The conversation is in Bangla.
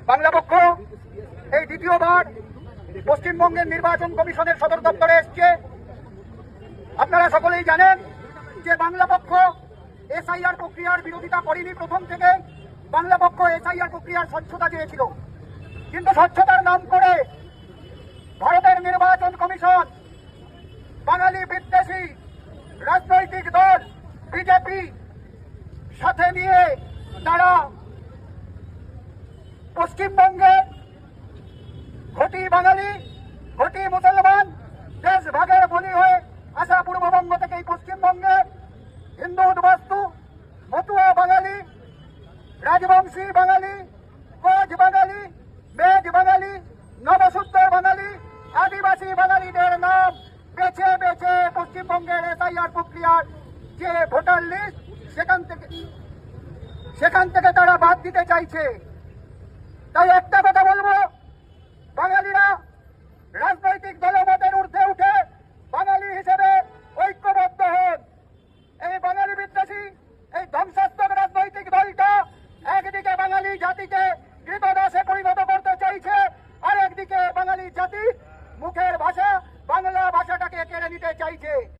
বাংলা পক্ষ এই দ্বিতীয়বার পশ্চিমবঙ্গের নির্বাচন কমিশনের সদর দপ্তরে এসছে। আপনারা সকলেই জানেন যে বাংলা পক্ষ এসআইআর প্রক্রিয়ার বিরোধিতা করেনি। প্রথম থেকে বাংলা পক্ষ এসআইআর প্রক্রিয়ার স্বচ্ছতা চেয়েছিল, কিন্তু স্বচ্ছতার নাম করে ভারতের নির্বাচন কমিশন বাঙালি বিদ্বেষী রাজনৈতিক দল বিজেপি সাথে নিয়ে তারা পশ্চিমবঙ্গে ঘটি বাঙালি ঘটি মুসলমান দেশ ভাগের বলি হয়ে আসা পূর্ববঙ্গ থেকে এই পশ্চিমবঙ্গে হিন্দু উদ্বাস্তু মতুয়া বাঙালি, রাজবংশী বাঙালি, কোচ বাঙালি, মেঘ বাঙালি, নবসূত্র বাঙালি, আদিবাসী বাঙালিদের নাম বেছে বেছে পশ্চিমবঙ্গের এসআইআর প্রক্রিয়ার যে ভোটার লিস্ট সেখান থেকে তারা বাদ দিতে চাইছে। তাই একটা কথা